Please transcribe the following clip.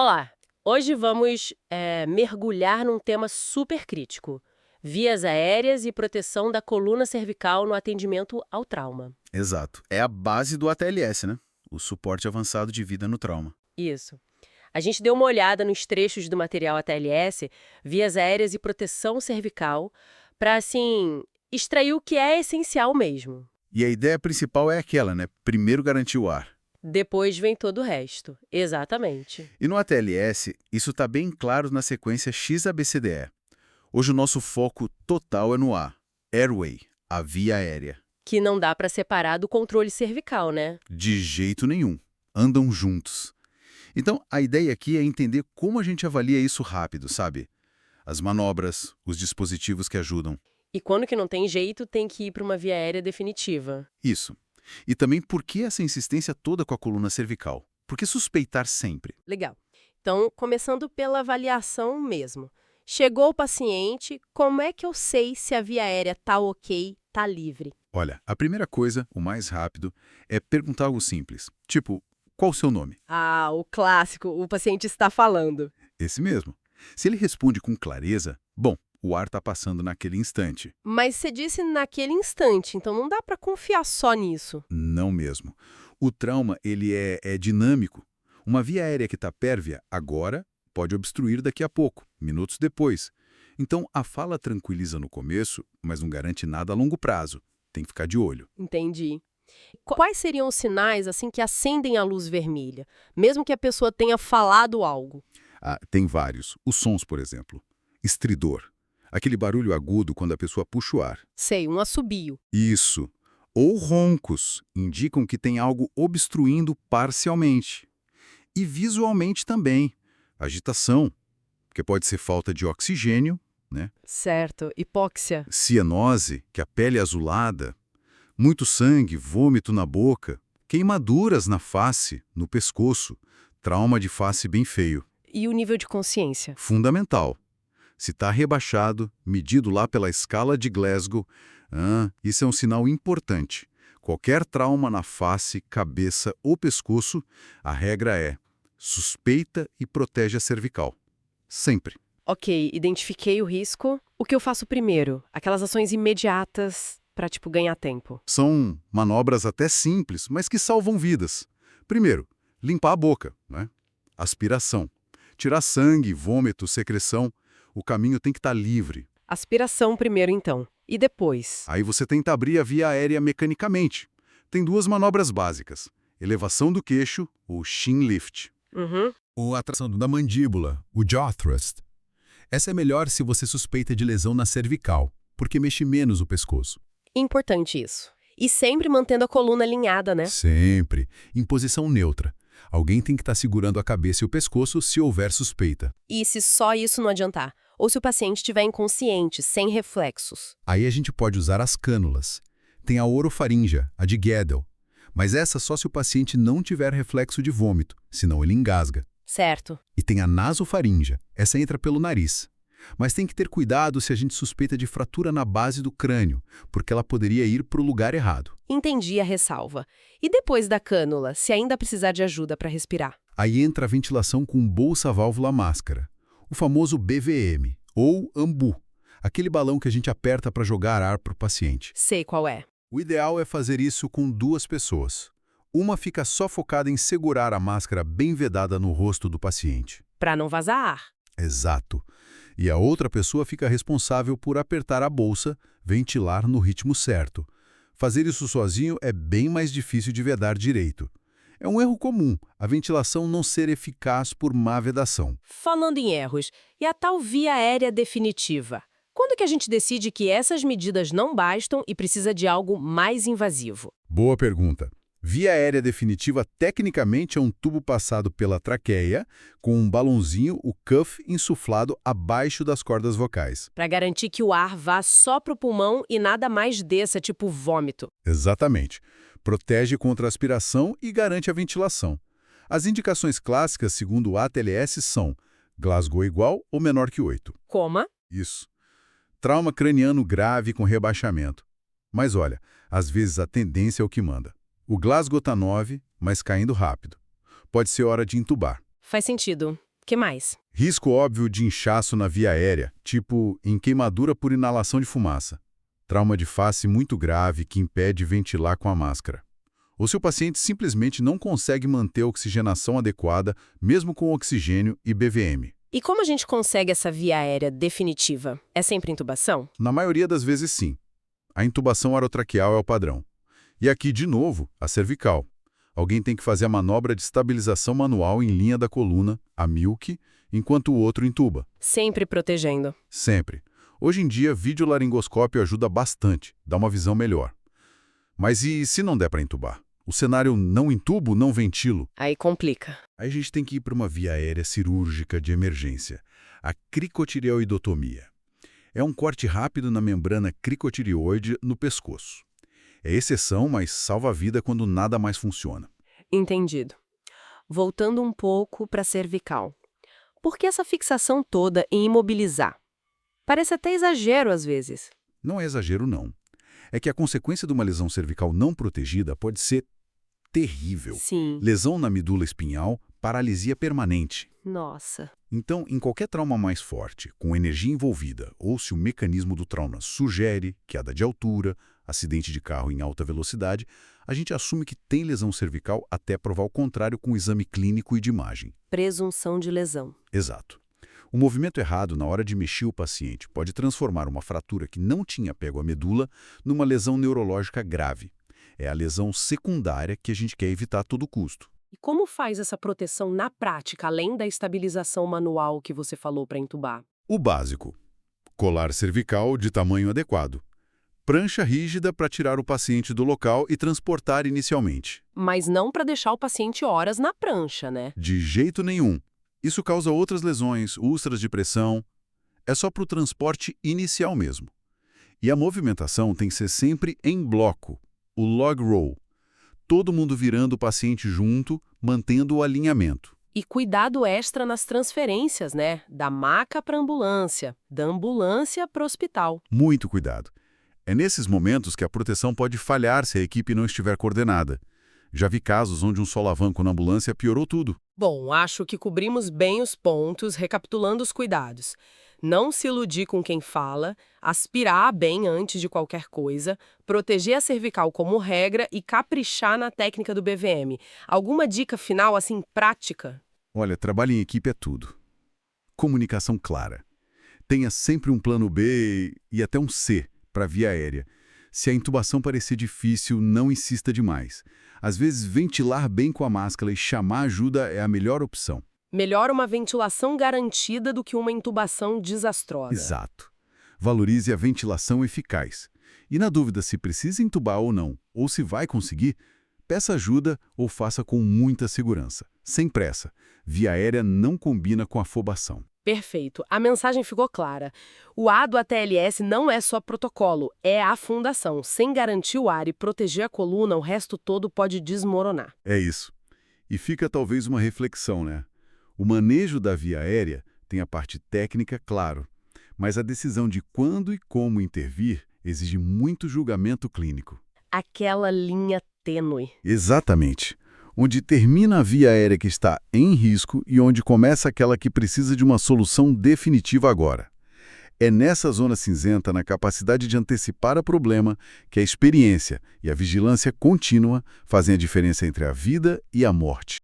Olá! Hoje vamos mergulhar num tema super crítico: vias aéreas e proteção da coluna cervical no atendimento ao trauma. Exato. É a base do ATLS, né? O suporte avançado de vida no trauma. Isso. A gente deu uma olhada nos trechos do material ATLS, vias aéreas e proteção cervical, para, assim, extrair o que é essencial mesmo. E a ideia principal é aquela, né? Primeiro garantir o ar. Depois vem todo o resto. Exatamente. E no ATLS, isso está bem claro na sequência XABCDE. Hoje o nosso foco total é no A. Airway, a via aérea. Que não dá para separar do controle cervical, né? De jeito nenhum. Andam juntos. Então, a ideia aqui é entender como a gente avalia isso rápido, sabe? As manobras, os dispositivos que ajudam. E quando que não tem jeito, tem que ir para uma via aérea definitiva. Isso. E também por que essa insistência toda com a coluna cervical? Por que suspeitar sempre? Legal. Então, começando pela avaliação mesmo. Chegou o paciente, como é que eu sei se a via aérea tá ok, tá livre? Olha, a primeira coisa, o mais rápido, é perguntar algo simples. Tipo, qual o seu nome? Ah, o clássico, o paciente está falando. Esse mesmo. Se ele responde com clareza, bom, o ar está passando naquele instante. Mas você disse naquele instante, então não dá para confiar só nisso. Não mesmo. O trauma, ele é dinâmico. Uma via aérea que está pérvia agora pode obstruir daqui a pouco, minutos depois. Então, a fala tranquiliza no começo, mas não garante nada a longo prazo. Tem que ficar de olho. Entendi. Quais seriam os sinais assim que acendem a luz vermelha, mesmo que a pessoa tenha falado algo? Ah, tem vários. Os sons, por exemplo. Estridor. Aquele barulho agudo quando a pessoa puxa o ar. Sei, um assobio. Isso. Ou roncos indicam que tem algo obstruindo parcialmente. E visualmente também. Agitação, que pode ser falta de oxigênio, né? Certo, hipóxia. Cianose, que a pele é azulada. Muito sangue, vômito na boca. Queimaduras na face, no pescoço. Trauma de face bem feio. E o nível de consciência? Fundamental. Se está rebaixado, medido lá pela escala de Glasgow, isso é um sinal importante. Qualquer trauma na face, cabeça ou pescoço, a regra é suspeita e protege a cervical. Sempre. Ok, identifiquei o risco. O que eu faço primeiro? Aquelas ações imediatas para, tipo, ganhar tempo. São manobras até simples, mas que salvam vidas. Primeiro, limpar a boca, né? Aspiração. Tirar sangue, vômito, secreção. O caminho tem que estar livre. Aspiração primeiro, então. E depois? Aí você tenta abrir a via aérea mecanicamente. Tem duas manobras básicas. Elevação do queixo, ou chin lift. Uhum. Ou a tração da mandíbula, o jaw thrust. Essa é melhor se você suspeita de lesão na cervical, porque mexe menos o pescoço. Importante isso. E sempre mantendo a coluna alinhada, né? Sempre. Em posição neutra. Alguém tem que estar segurando a cabeça e o pescoço se houver suspeita. E se só isso não adiantar? Ou se o paciente estiver inconsciente, sem reflexos? Aí a gente pode usar as cânulas. Tem a orofaríngea, a de Guedel. Mas essa só se o paciente não tiver reflexo de vômito, senão ele engasga. Certo. E tem a nasofaríngea, essa entra pelo nariz. Mas tem que ter cuidado se a gente suspeita de fratura na base do crânio, porque ela poderia ir para o lugar errado. Entendi a ressalva. E depois da cânula, se ainda precisar de ajuda para respirar? Aí entra a ventilação com bolsa-válvula máscara, o famoso BVM, ou AMBU, aquele balão que a gente aperta para jogar ar para o paciente. Sei qual é. O ideal é fazer isso com duas pessoas. Uma fica só focada em segurar a máscara bem vedada no rosto do paciente. Para não vazar ar. Exato. E a outra pessoa fica responsável por apertar a bolsa, ventilar no ritmo certo. Fazer isso sozinho é bem mais difícil de vedar direito. É um erro comum, a ventilação não ser eficaz por má vedação. Falando em erros, e a tal via aérea definitiva? Quando que a gente decide que essas medidas não bastam e precisa de algo mais invasivo? Boa pergunta. Via aérea definitiva tecnicamente é um tubo passado pela traqueia com um balãozinho, o cuff, insuflado abaixo das cordas vocais. Para garantir que o ar vá só para o pulmão e nada mais desça, tipo vômito. Exatamente. Protege contra a aspiração e garante a ventilação. As indicações clássicas, segundo o ATLS, são Glasgow igual ou menor que 8. Coma. Isso. Trauma craniano grave com rebaixamento. Mas olha, às vezes a tendência é o que manda. O Glasgow está 9, mas caindo rápido. Pode ser hora de intubar. Faz sentido. Que mais? Risco óbvio de inchaço na via aérea, tipo em queimadura por inalação de fumaça. Trauma de face muito grave que impede ventilar com a máscara. Ou se o paciente simplesmente não consegue manter a oxigenação adequada, mesmo com oxigênio e BVM. E como a gente consegue essa via aérea definitiva? É sempre intubação? Na maioria das vezes, sim. A intubação orotraqueal é o padrão. E aqui, de novo, a cervical. Alguém tem que fazer a manobra de estabilização manual em linha da coluna, a Milk, enquanto o outro intuba. Sempre protegendo. Sempre. Hoje em dia, videolaringoscópio ajuda bastante, dá uma visão melhor. Mas e se não der para intubar? O cenário não intubo, não ventilo? Aí complica. Aí a gente tem que ir para uma via aérea cirúrgica de emergência, a cricotireoidotomia. É um corte rápido na membrana cricotireoide no pescoço. É exceção, mas salva a vida quando nada mais funciona. Entendido. Voltando um pouco para a cervical. Por que essa fixação toda em imobilizar? Parece até exagero às vezes. Não é exagero, não. É que a consequência de uma lesão cervical não protegida pode ser terrível. Sim. Lesão na medula espinhal, paralisia permanente. Nossa. Então, em qualquer trauma mais forte, com energia envolvida, ou se o mecanismo do trauma sugere queda de altura, acidente de carro em alta velocidade, a gente assume que tem lesão cervical até provar o contrário com exame clínico e de imagem. Presunção de lesão. Exato. O movimento errado na hora de mexer o paciente pode transformar uma fratura que não tinha pego a medula numa lesão neurológica grave. É a lesão secundária que a gente quer evitar a todo custo. E como faz essa proteção na prática, além da estabilização manual que você falou para entubar? O básico. Colar cervical de tamanho adequado. Prancha rígida para tirar o paciente do local e transportar inicialmente. Mas não para deixar o paciente horas na prancha, né? De jeito nenhum. Isso causa outras lesões, úlceras de pressão. É só para o transporte inicial mesmo. E a movimentação tem que ser sempre em bloco, o log roll. Todo mundo virando o paciente junto, mantendo o alinhamento. E cuidado extra nas transferências, né? Da maca para ambulância, da ambulância para o hospital. Muito cuidado. É nesses momentos que a proteção pode falhar se a equipe não estiver coordenada. Já vi casos onde um solavanco na ambulância piorou tudo. Bom, acho que cobrimos bem os pontos, recapitulando os cuidados. Não se iludir com quem fala, aspirar bem antes de qualquer coisa, proteger a cervical como regra e caprichar na técnica do BVM. Alguma dica final, assim, prática? Olha, trabalho em equipe é tudo. Comunicação clara. Tenha sempre um plano B e até um C para a via aérea. Se a intubação parecer difícil, não insista demais. Às vezes, ventilar bem com a máscara e chamar ajuda é a melhor opção. Melhor uma ventilação garantida do que uma intubação desastrosa. Exato. Valorize a ventilação eficaz. E na dúvida se precisa intubar ou não, ou se vai conseguir, peça ajuda ou faça com muita segurança. Sem pressa. Via aérea não combina com afobação. Perfeito. A mensagem ficou clara. O A do ATLS não é só protocolo, é a fundação. Sem garantir o ar e proteger a coluna, o resto todo pode desmoronar. É isso. E fica talvez uma reflexão, né? O manejo da via aérea tem a parte técnica, claro, mas a decisão de quando e como intervir exige muito julgamento clínico. Aquela linha tênue. Exatamente. Onde termina a via aérea que está em risco e onde começa aquela que precisa de uma solução definitiva agora. É nessa zona cinzenta, na capacidade de antecipar o problema, que a experiência e a vigilância contínua fazem a diferença entre a vida e a morte.